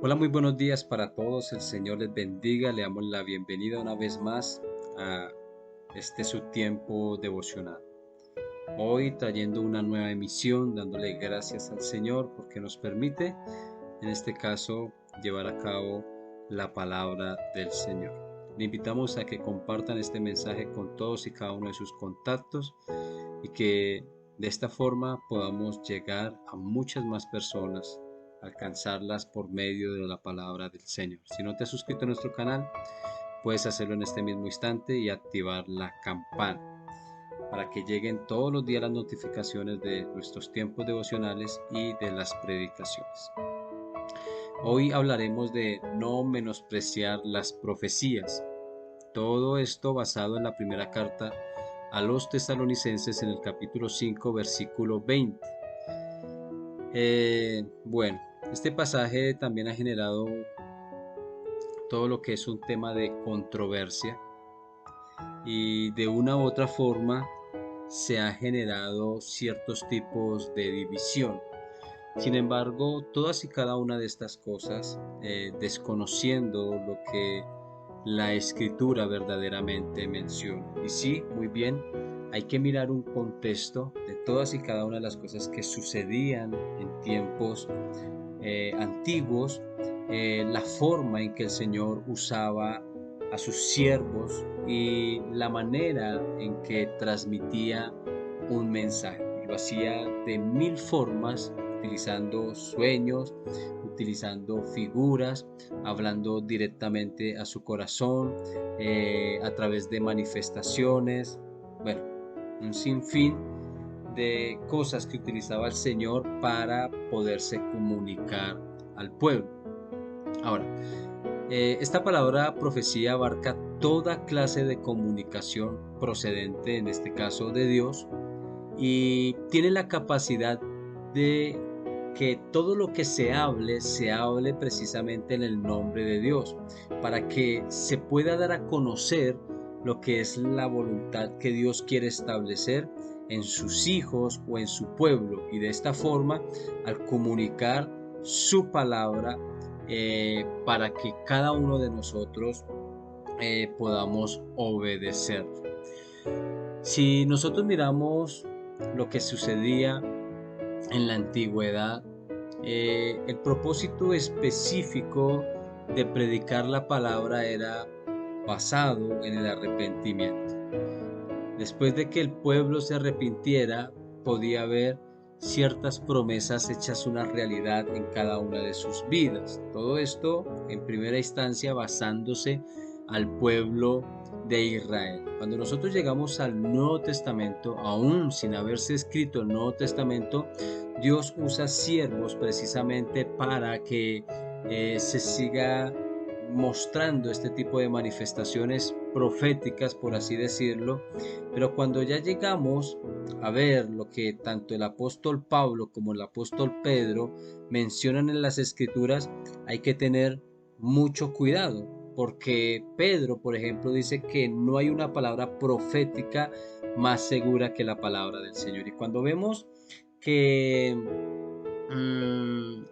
Hola, muy buenos días para todos. El Señor les bendiga. Le damos la bienvenida una vez más a este su tiempo devocional. Hoy trayendo una nueva emisión, dándole gracias al Señor porque nos permite, en este caso, llevar a cabo la palabra del Señor. Le invitamos a que compartan este mensaje con todos y cada uno de sus contactos y que de esta forma podamos llegar a muchas más personas, alcanzarlas por medio de la palabra del Señor. Si no te has suscrito a nuestro canal, puedes hacerlo en este mismo instante y activar la campana para que lleguen todos los días las notificaciones de nuestros tiempos devocionales y de las predicaciones. Hoy hablaremos de no menospreciar las profecías. Todo esto basado en la primera carta a los tesalonicenses en el capítulo 5, versículo 20. Bueno, este pasaje también ha generado todo lo que es un tema de controversia y de una u otra forma se ha generado ciertos tipos de división. Sin embargo, todas y cada una de estas cosas, desconociendo lo que la escritura verdaderamente menciona. Y sí, muy bien, hay que mirar un contexto de todas y cada una de las cosas que sucedían en tiempos antiguos, la forma en que el Señor usaba a sus siervos y la manera en que transmitía un mensaje. Lo hacía de mil formas, utilizando sueños, utilizando figuras, hablando directamente a su corazón, a través de manifestaciones, bueno, un sinfín de cosas que utilizaba el Señor para poderse comunicar al pueblo. Ahora, esta palabra profecía abarca toda clase de comunicación procedente, en este caso, de Dios, y tiene la capacidad de que todo lo que se hable precisamente en el nombre de Dios, para que se pueda dar a conocer lo que es la voluntad que Dios quiere establecer en sus hijos o en su pueblo. Y de esta forma, al comunicar su palabra, para que cada uno de nosotros podamos obedecer. Si nosotros miramos lo que sucedía en la antigüedad, el propósito específico de predicar la palabra era basado en el arrepentimiento. Después de que el pueblo se arrepintiera, podía haber ciertas promesas hechas una realidad en cada una de sus vidas. Todo esto en primera instancia basándose al pueblo de Israel. Cuando nosotros llegamos al Nuevo Testamento, aún sin haberse escrito el Nuevo Testamento, Dios usa siervos precisamente para que se siga mostrando este tipo de manifestaciones proféticas, por así decirlo. Pero cuando ya llegamos a ver lo que tanto el apóstol Pablo como el apóstol Pedro mencionan en las escrituras, hay que tener mucho cuidado, porque Pedro, por ejemplo, dice que no hay una palabra profética más segura que la palabra del Señor. Y cuando vemos que mmm,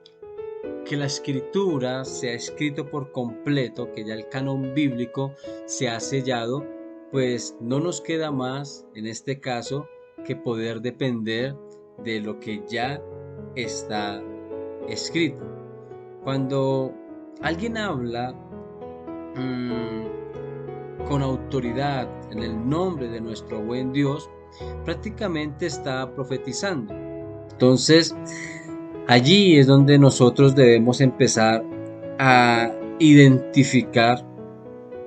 que la escritura se ha escrito por completo, que ya el canon bíblico se ha sellado, pues no nos queda más en este caso que poder depender de lo que ya está escrito. Cuando alguien habla con autoridad en el nombre de nuestro buen Dios, prácticamente está profetizando. Entonces, allí es donde nosotros debemos empezar a identificar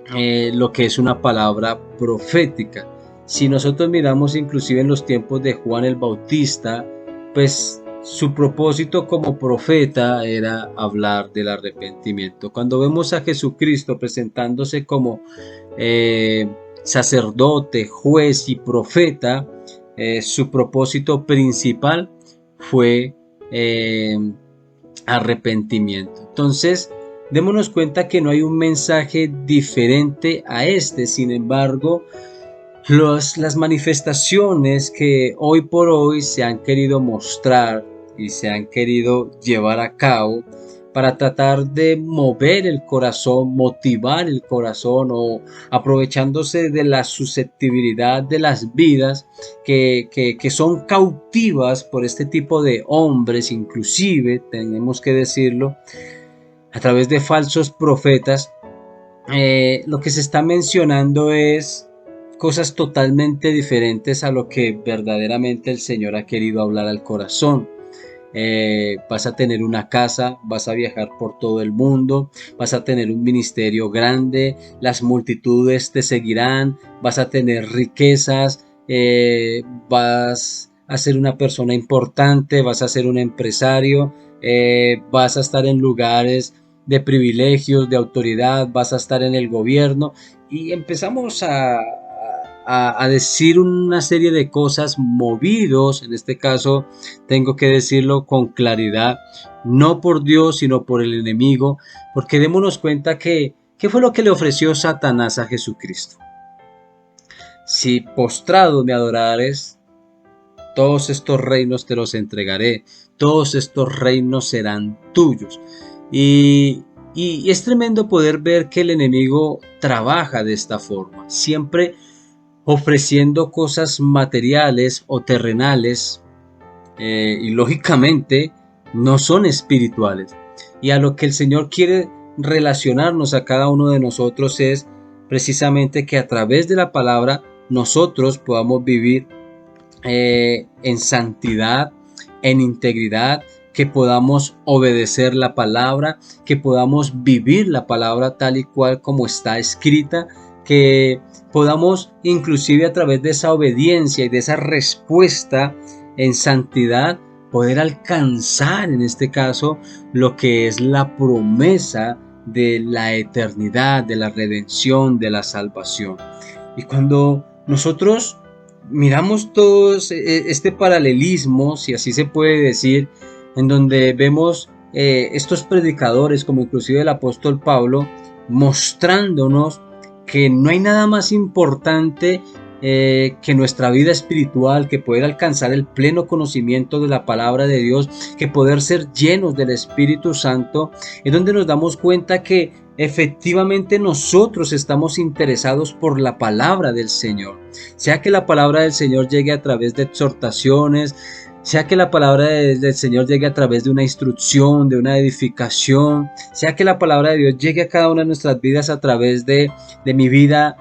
lo que es una palabra profética. Si nosotros miramos inclusive en los tiempos de Juan el Bautista, pues su propósito como profeta era hablar del arrepentimiento. Cuando vemos a Jesucristo presentándose como eh, sacerdote, juez y profeta, su propósito principal fue eh, arrepentimiento. Entonces, démonos cuenta que no hay un mensaje diferente a este. Sin embargo, las manifestaciones que hoy por hoy se han querido mostrar y se han querido llevar a cabo, para tratar de mover el corazón, motivar el corazón o aprovechándose de la susceptibilidad de las vidas que son cautivas por este tipo de hombres, inclusive, tenemos que decirlo, a través de falsos profetas. Lo que se está mencionando es cosas totalmente diferentes a lo que verdaderamente el Señor ha querido hablar al corazón. Vas a tener una casa, vas a viajar por todo el mundo, vas a tener un ministerio grande, las multitudes te seguirán, vas a tener riquezas, vas a ser una persona importante, vas a ser un empresario, vas a estar en lugares de privilegios, de autoridad, vas a estar en el gobierno y empezamos a decir una serie de cosas movidos, en este caso tengo que decirlo con claridad, no por Dios sino por el enemigo, porque démonos cuenta que ¿qué fue lo que le ofreció Satanás a Jesucristo? Si postrado me adorares, todos estos reinos te los entregaré, todos estos reinos serán tuyos. Y es tremendo poder ver que el enemigo trabaja de esta forma, siempre ofreciendo cosas materiales o terrenales, y lógicamente no son espirituales. Y a lo que el Señor quiere relacionarnos a cada uno de nosotros es precisamente que a través de la palabra nosotros podamos vivir en santidad, en integridad, que podamos obedecer la palabra, que podamos vivir la palabra tal y cual como está escrita, que podamos inclusive a través de esa obediencia y de esa respuesta en santidad poder alcanzar en este caso lo que es la promesa de la eternidad, de la redención, de la salvación. Y cuando nosotros miramos todo este paralelismo, si así se puede decir, en donde vemos estos predicadores, como inclusive el apóstol Pablo, mostrándonos que no hay nada más importante que nuestra vida espiritual, que poder alcanzar el pleno conocimiento de la palabra de Dios, que poder ser llenos del Espíritu Santo, es donde nos damos cuenta que efectivamente nosotros estamos interesados por la palabra del Señor, sea que la palabra del Señor llegue a través de exhortaciones, sea que la palabra del Señor llegue a través de una instrucción, de una edificación, sea que la palabra de Dios llegue a cada una de nuestras vidas a través de mi vida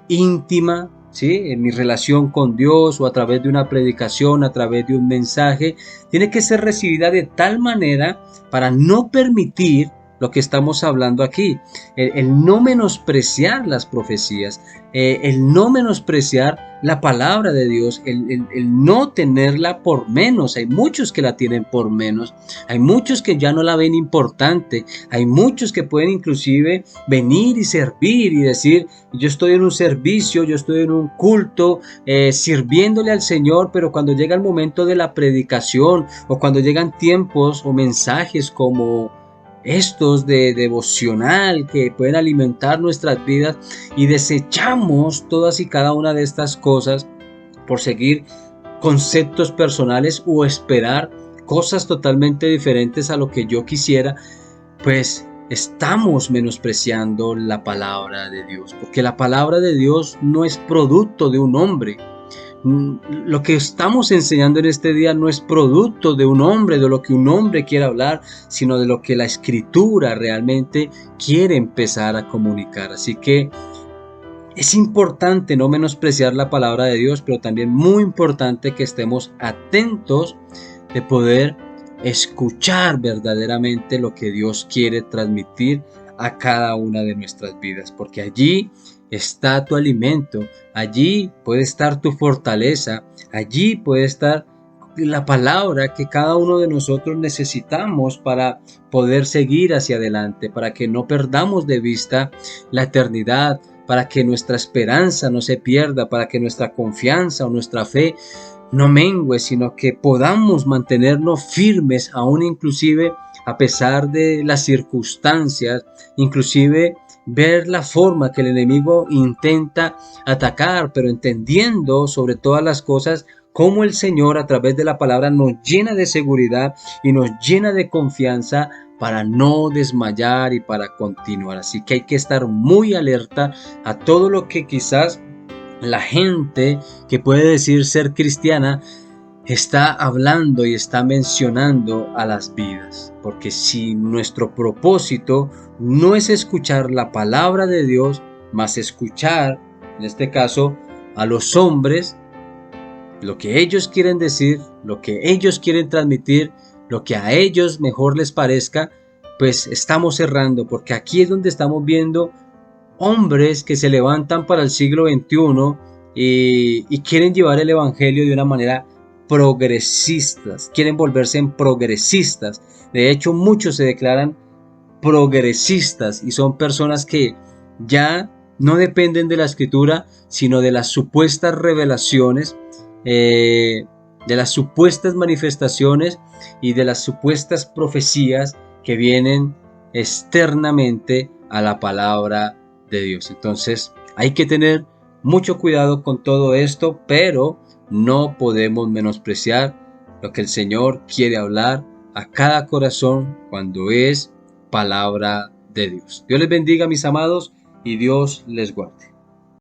íntima, ¿sí? En mi relación con Dios o a través de una predicación, a través de un mensaje, tiene que ser recibida de tal manera para no permitir lo que estamos hablando aquí, el no menospreciar las profecías, el no menospreciar la palabra de Dios, el no tenerla por menos. Hay muchos que la tienen por menos, hay muchos que ya no la ven importante, hay muchos que pueden inclusive venir y servir y decir, yo estoy en un servicio, yo estoy en un culto, sirviéndole al Señor, pero cuando llega el momento de la predicación o cuando llegan tiempos o mensajes como estos de devocional que pueden alimentar nuestras vidas y desechamos todas y cada una de estas cosas por seguir conceptos personales o esperar cosas totalmente diferentes a lo que yo quisiera, pues estamos menospreciando la palabra de Dios, porque la palabra de Dios no es producto de un hombre. Lo que estamos enseñando en este día no es producto de un hombre, de lo que un hombre quiere hablar, sino de lo que la Escritura realmente quiere empezar a comunicar. Así que es importante no menospreciar la palabra de Dios, pero también muy importante que estemos atentos de poder escuchar verdaderamente lo que Dios quiere transmitir a cada una de nuestras vidas, porque allí está tu alimento, allí puede estar tu fortaleza, allí puede estar la palabra que cada uno de nosotros necesitamos para poder seguir hacia adelante, para que no perdamos de vista la eternidad, para que nuestra esperanza no se pierda, para que nuestra confianza o nuestra fe no mengue, sino que podamos mantenernos firmes, aún inclusive a pesar de las circunstancias, inclusive ver la forma que el enemigo intenta atacar, pero entendiendo sobre todas las cosas cómo el Señor a través de la palabra nos llena de seguridad y nos llena de confianza para no desmayar y para continuar. Así que hay que estar muy alerta a todo lo que quizás la gente que puede decir ser cristiana está hablando y está mencionando a las vidas. Porque si nuestro propósito no es escuchar la palabra de Dios, más escuchar, en este caso, a los hombres, lo que ellos quieren decir, lo que ellos quieren transmitir, lo que a ellos mejor les parezca, pues estamos errando, porque aquí es donde estamos viendo hombres que se levantan para el siglo XXI y quieren llevar el evangelio de una manera progresistas, quieren volverse en progresistas. De hecho, muchos se declaran progresistas y son personas que ya no dependen de la escritura, sino de las supuestas revelaciones, de las supuestas manifestaciones y de las supuestas profecías que vienen externamente a la palabra de Dios. Entonces hay que tener mucho cuidado con todo esto, pero no podemos menospreciar lo que el Señor quiere hablar a cada corazón cuando es palabra de Dios. Dios les bendiga, mis amados, y Dios les guarde.